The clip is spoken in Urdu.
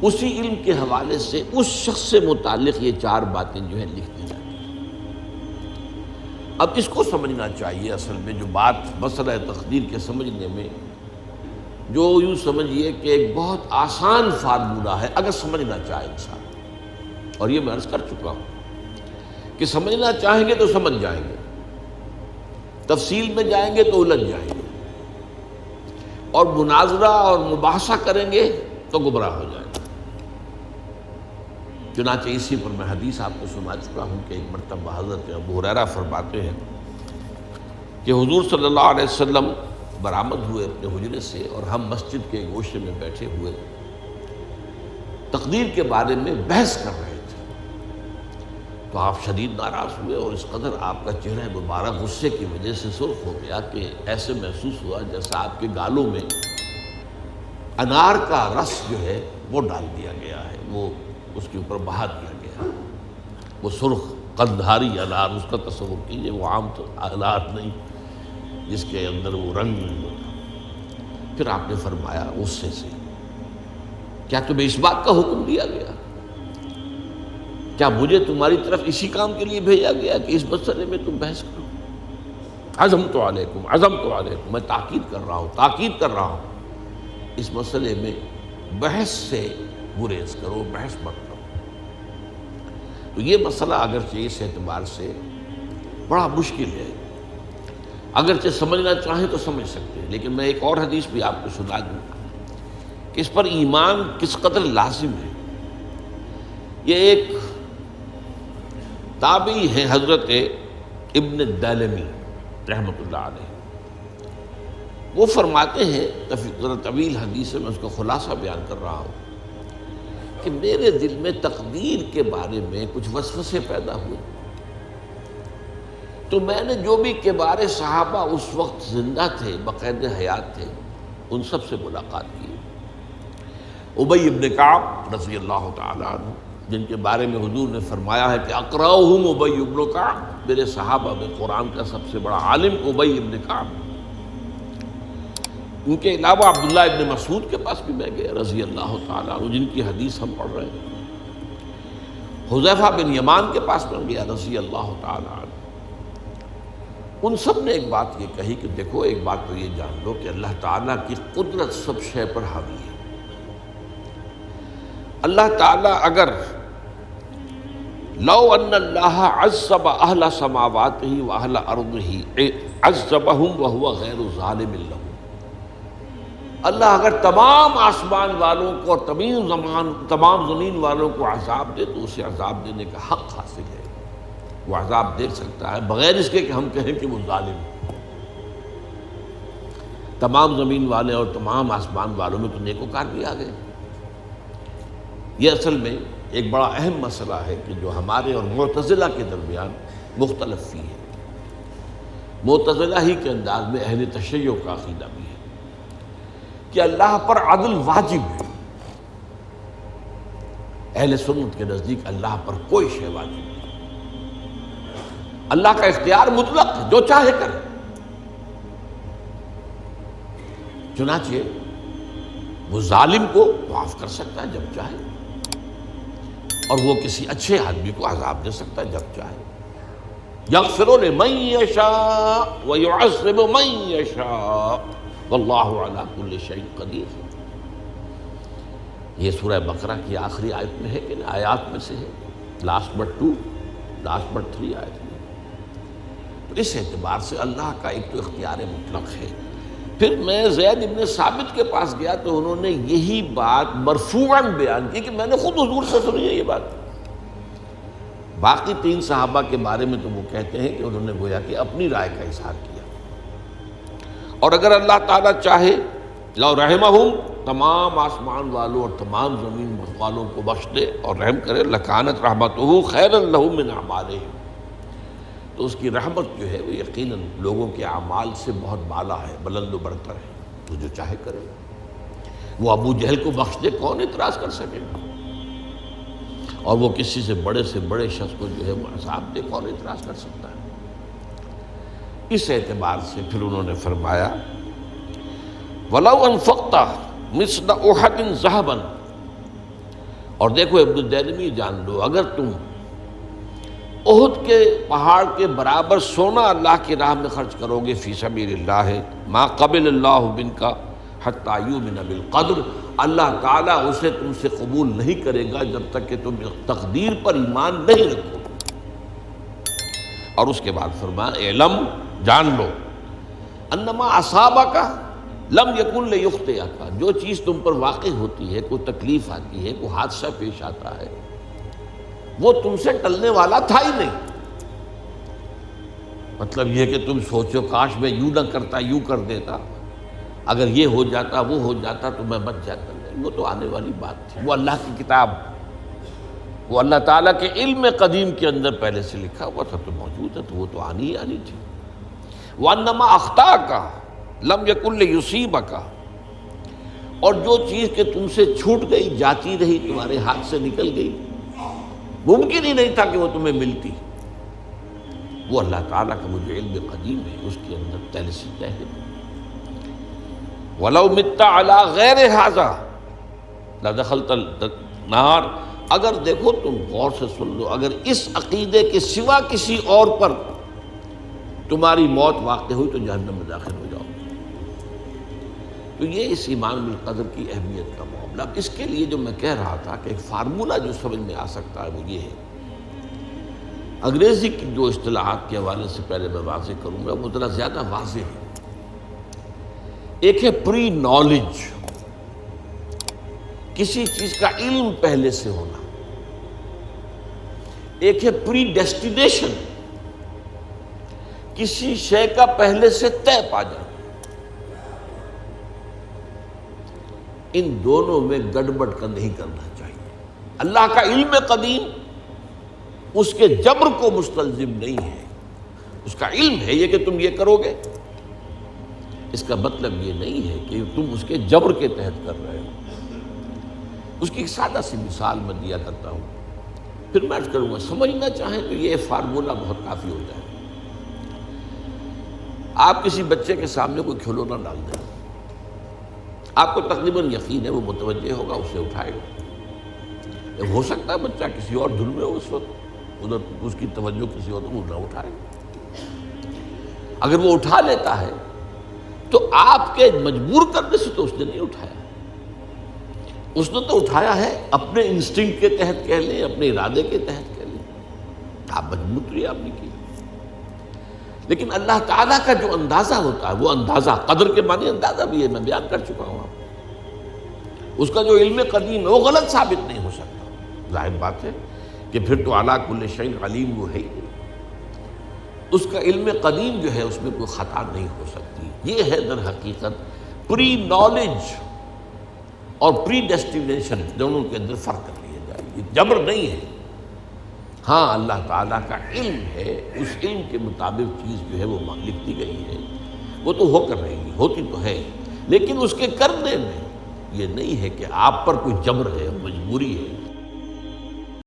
اسی علم کے حوالے سے اس شخص سے متعلق یہ 4 باتیں جو ہیں لکھ دی جاتی ہیں۔ اب اس کو سمجھنا چاہیے، اصل میں جو بات مسئلہ تقدیر کے سمجھنے میں، جو یوں سمجھیے کہ ایک بہت آسان فارمولہ ہے اگر سمجھنا چاہے انسان، اور یہ میں عرض کر چکا ہوں کہ سمجھنا چاہیں گے تو سمجھ جائیں گے، تفصیل میں جائیں گے تو الجھ جائیں گے، اور مناظرہ اور مباحثہ کریں گے تو گمراہ ہو جائیں گے۔ چنانچہ اسی پر میں حدیث آپ کو سنا چکا ہوں کہ ایک مرتبہ حضرت ابو ہریرہ فرماتے ہیں کہ حضور صلی اللہ علیہ وسلم برآمد ہوئے اپنے حجرے سے، اور ہم مسجد کے گوشے میں بیٹھے ہوئے تقدیر کے بارے میں بحث کر رہے تھے، تو آپ شدید ناراض ہوئے، اور اس قدر آپ کا چہرہ مبارک غصے کی وجہ سے سرخ ہو گیا کہ ایسے محسوس ہوا جیسا آپ کے گالوں میں انار کا رس جو ہے وہ ڈال دیا گیا ہے، وہ اس کے اوپر بہا دیا گیا، وہ سرخ قندھاری انار، اس کا تصور کیجئے، وہ عام انار نہیں جس کے اندر وہ رنگ نہیں ہوتا۔ پھر آپ نے فرمایا غصے سے، کیا تمہیں اس بات کا حکم دیا گیا؟ کیا مجھے تمہاری طرف اسی کام کے لیے بھیجا گیا کہ اس مسئلے میں تم بحث کرو؟ عزمت علیکم، میں تاکید کر رہا ہوں اس مسئلے میں بحث سے گریز کرو، بحث مت کرو۔ تو یہ مسئلہ اگرچہ اس اعتبار سے بڑا مشکل ہے، اگرچہ سمجھنا چاہیں تو سمجھ سکتے ہیں، لیکن میں ایک اور حدیث بھی آپ کو سنا دوں کہ اس پر ایمان کس قدر لازم ہے۔ یہ ایک تابعی ہیں حضرت ابن الدیلمی رحمۃ اللہ علیہ، وہ فرماتے ہیں، ذرا طویل حدیث ہے، میں اس کا خلاصہ بیان کر رہا ہوں، کہ میرے دل میں تقدیر کے بارے میں کچھ وسوسے پیدا ہوئے، تو میں نے جو بھی کبار صحابہ اس وقت زندہ تھے، بقید حیات تھے، ان سب سے ملاقات کی۔ ابی ابن کعب رضی اللہ تعالیٰ عنہ، جن کے بارے میں حضور نے فرمایا ہے کہ اقرأہم ابی ابن کعب، میرے صحابہ میں قرآن کا سب سے بڑا عالم ابی ابن کعب۔ ان کے علاوہ عبداللہ ابن مسعود کے پاس بھی میں گیا رضی اللہ تعالیٰ عنہ، جن کی حدیث ہم پڑھ رہے ہیں۔ حذیفہ بن یمان کے پاس میں گیا رضی اللہ تعالیٰ عنہ۔ ان سب نے ایک بات یہ کہی کہ دیکھو، ایک بات تو یہ جان لو کہ اللہ تعالیٰ کی قدرت سب شے پر حاوی ہے۔ اللہ تعالیٰ اگر لو ان اللہ عذب اہل سماواتہ و اہل ارضہ عذبہم وہو غیر ظالم لہم، اللہ اگر تمام آسمان والوں کو اور تمام زمین والوں کو عذاب دے تو اسے عذاب دینے کا حق حاصل ہے، وہ عذاب دے سکتا ہے بغیر اس کے کہ ہم کہیں کہ وہ ظالم ہے۔ تمام زمین والے اور تمام آسمان والوں میں تو نیکوکار بھی آ گئے۔ یہ اصل میں ایک بڑا اہم مسئلہ ہے کہ جو ہمارے اور معتزلہ کے درمیان مختلف فی ہے۔ معتزلہ ہی کے انداز میں اہل تشیع کا عقیدہ بھی ہے کہ اللہ پر عدل واجب ہے، اہل سنت کے نزدیک اللہ پر کوئی شے واجب نہیں، اللہ کا اختیار مطلق ہے، جو چاہے کرے۔ چنانچہ وہ ظالم کو معاف کر سکتا ہے جب چاہے، اور وہ کسی اچھے آدمی کو عذاب دے سکتا ہے جب چاہے۔ یغفر لمن یشاء ویعذب من یشاء واللہ علی کل شیء قدیر۔ یہ سورہ بقرہ کی آخری آیت میں ہے کہ آیات میں سے ہے، لاسٹ بٹ 3 آیت میں۔ تو اس اعتبار سے اللہ کا ایک تو اختیار مطلق ہے۔ پھر میں زید ابن ثابت کے پاس گیا تو انہوں نے یہی بات مرفوعاً بیان کی کہ میں نے خود حضور سے سنی ہے یہ بات۔ باقی 3 صحابہ کے بارے میں تو وہ کہتے ہیں کہ انہوں نے گویا کہ اپنی رائے کا اظہار کیا، اور اگر اللہ تعالیٰ چاہے لو رحمہم، تمام آسمان والوں اور تمام زمین والوں کو بخش دے اور رحم کرے، لکانت رحمتہ خیرا لہم من اعمالہم، تو اس کی رحمت جو ہے وہ یقیناً لوگوں کے اعمال سے بہت بالا ہے، بلند و برتر ہے، تو جو چاہے کرے۔ وہ ابو جہل کو بخش دے، کون اعتراض کر سکے گا؟ اور وہ کسی سے بڑے شخص کو جو ہے وہ عذاب دے، کون اعتراض کر سکتا ہے؟ اس اعتبار سے پھر انہوں نے فرمایا وَلَوْ أَنفَقْتَ مِثْلَ أُحَدٍ ذَهَبًا اور دیکھو ابن الدینمی جان لو، اگر تم احد کے پہاڑ کے برابر سونا اللہ کی راہ میں خرچ کرو گے فی سبیل اللہ، ما قبل اللہ منک حتی یؤمن بالقدر، اللہ تعالیٰ اسے تم سے قبول نہیں کرے گا جب تک کہ تم تقدیر پر ایمان نہیں رکھو۔ اور اس کے بعد فرمایا اعلم، جان لو، انما اصابک لم یکن لیخطئک، جو چیز تم پر واقع ہوتی ہے، کوئی تکلیف آتی ہے، کوئی حادثہ پیش آتا ہے، وہ تم سے ٹلنے والا تھا ہی نہیں۔ مطلب یہ کہ تم سوچو کاش میں یوں نہ کرتا، یوں کر دیتا، اگر یہ ہو جاتا، وہ ہو جاتا تو میں بچ جاتا، نہیں، وہ تو آنے والی بات تھی، وہ اللہ کی کتاب، وہ اللہ تعالیٰ کے علم قدیم کے اندر پہلے سے لکھا ہوا تھا، تو موجود ہے، تو وہ تو آنی ہی آنی تھی۔ وَأَنَّمَا أَخْطَأَكَ لَمْ يَكُنْ لِيُصِيبَكَ، اور جو چیز کہ تم سے چھوٹ گئی، جاتی رہی، تمہارے ہاتھ سے نکل گئی، ممکن ہی نہیں تھا کہ وہ تمہیں ملتی، وہ اللہ تعالیٰ کا مجھے علم قدیم ہے، اس کے اندر پہلے سے طے ہے۔ وَلَوْ مِتَّ عَلَىٰ غَيْرِ هَٰذَا لَدَخَلْتَ النَّارَ، اگر دیکھو تم غور سے سن لو، اگر اس عقیدے کے سوا کسی اور پر تمہاری موت واقع ہوئی تو جہنم میں داخل ہو جاؤ۔ تو یہ اس ایمان بالقدر کی اہمیت کا معاملہ۔ اس کے لیے جو میں کہہ رہا تھا کہ ایک فارمولہ جو سمجھ میں آ سکتا ہے وہ یہ ہے، انگریزی کی جو اصطلاحات کے حوالے سے پہلے میں واضح کروں گا وہ ذرا زیادہ واضح ہے۔ ایک ہے پری نالج، کسی چیز کا علم پہلے سے ہونا، ایک ہے پری ڈیسٹینیشن، کسی شے کا پہلے سے طے پا جانا۔ ان دونوں میں گڑبڑ کا نہیں کرنا چاہیے۔ اللہ کا علم قدیم اس کے جبر کو مستلزم نہیں ہے، اس کا علم ہے یہ کہ تم یہ کرو گے، اس کا مطلب یہ نہیں ہے کہ تم اس کے جبر کے تحت کر رہے ہو۔ اس کی ایک سادہ سی مثال میں دیا کرتا ہوں، پھر میں کروں گا، سمجھنا چاہیں تو یہ فارمولہ بہت کافی ہو جائے۔ آپ کسی بچے کے سامنے کوئی کھلونا ڈال دیں، آپ کو تقریباً یقین ہے وہ متوجہ ہوگا، اسے اٹھائے گا۔ ہو سکتا ہے بچہ کسی اور دھن میں ہو اس وقت، ادھر اس کی توجہ کسی اور کو نہ اٹھائے۔ اگر وہ اٹھا لیتا ہے تو آپ کے مجبور کرنے سے تو اس نے نہیں اٹھایا، اس نے تو اٹھایا ہے اپنے انسٹنکٹ کے تحت کہہ لیں، اپنے ارادے کے تحت کہہ لیں، آپ مجبور تو یہ آپ نے کی۔ لیکن اللہ تعالیٰ کا جو اندازہ ہوتا ہے، وہ اندازہ قدر کے معنی اندازہ بھی ہے، میں بیان کر چکا ہوں آپ کو۔ اس کا جو علم قدیم ہے وہ غلط ثابت نہیں ہو سکتا، ظاہر بات ہے کہ پھر تو اعلیٰ کل شیء علیم وہ ہے ہی۔ اس کا علم قدیم جو ہے اس میں کوئی خطا نہیں ہو سکتی۔ یہ ہے در حقیقت پری نالج اور پری ڈیسٹینیشن، دونوں کے اندر فرق کر لیا جائے، یہ جبر نہیں ہے۔ ہاں اللہ تعالیٰ کا علم ہے، اس علم کے مطابق چیز جو ہے وہ لکھتی گئی ہے، وہ تو ہو کر رہے گی، ہوتی تو ہے، لیکن اس کے کرنے میں یہ نہیں ہے کہ آپ پر کوئی جبر ہے، مجبوری ہے۔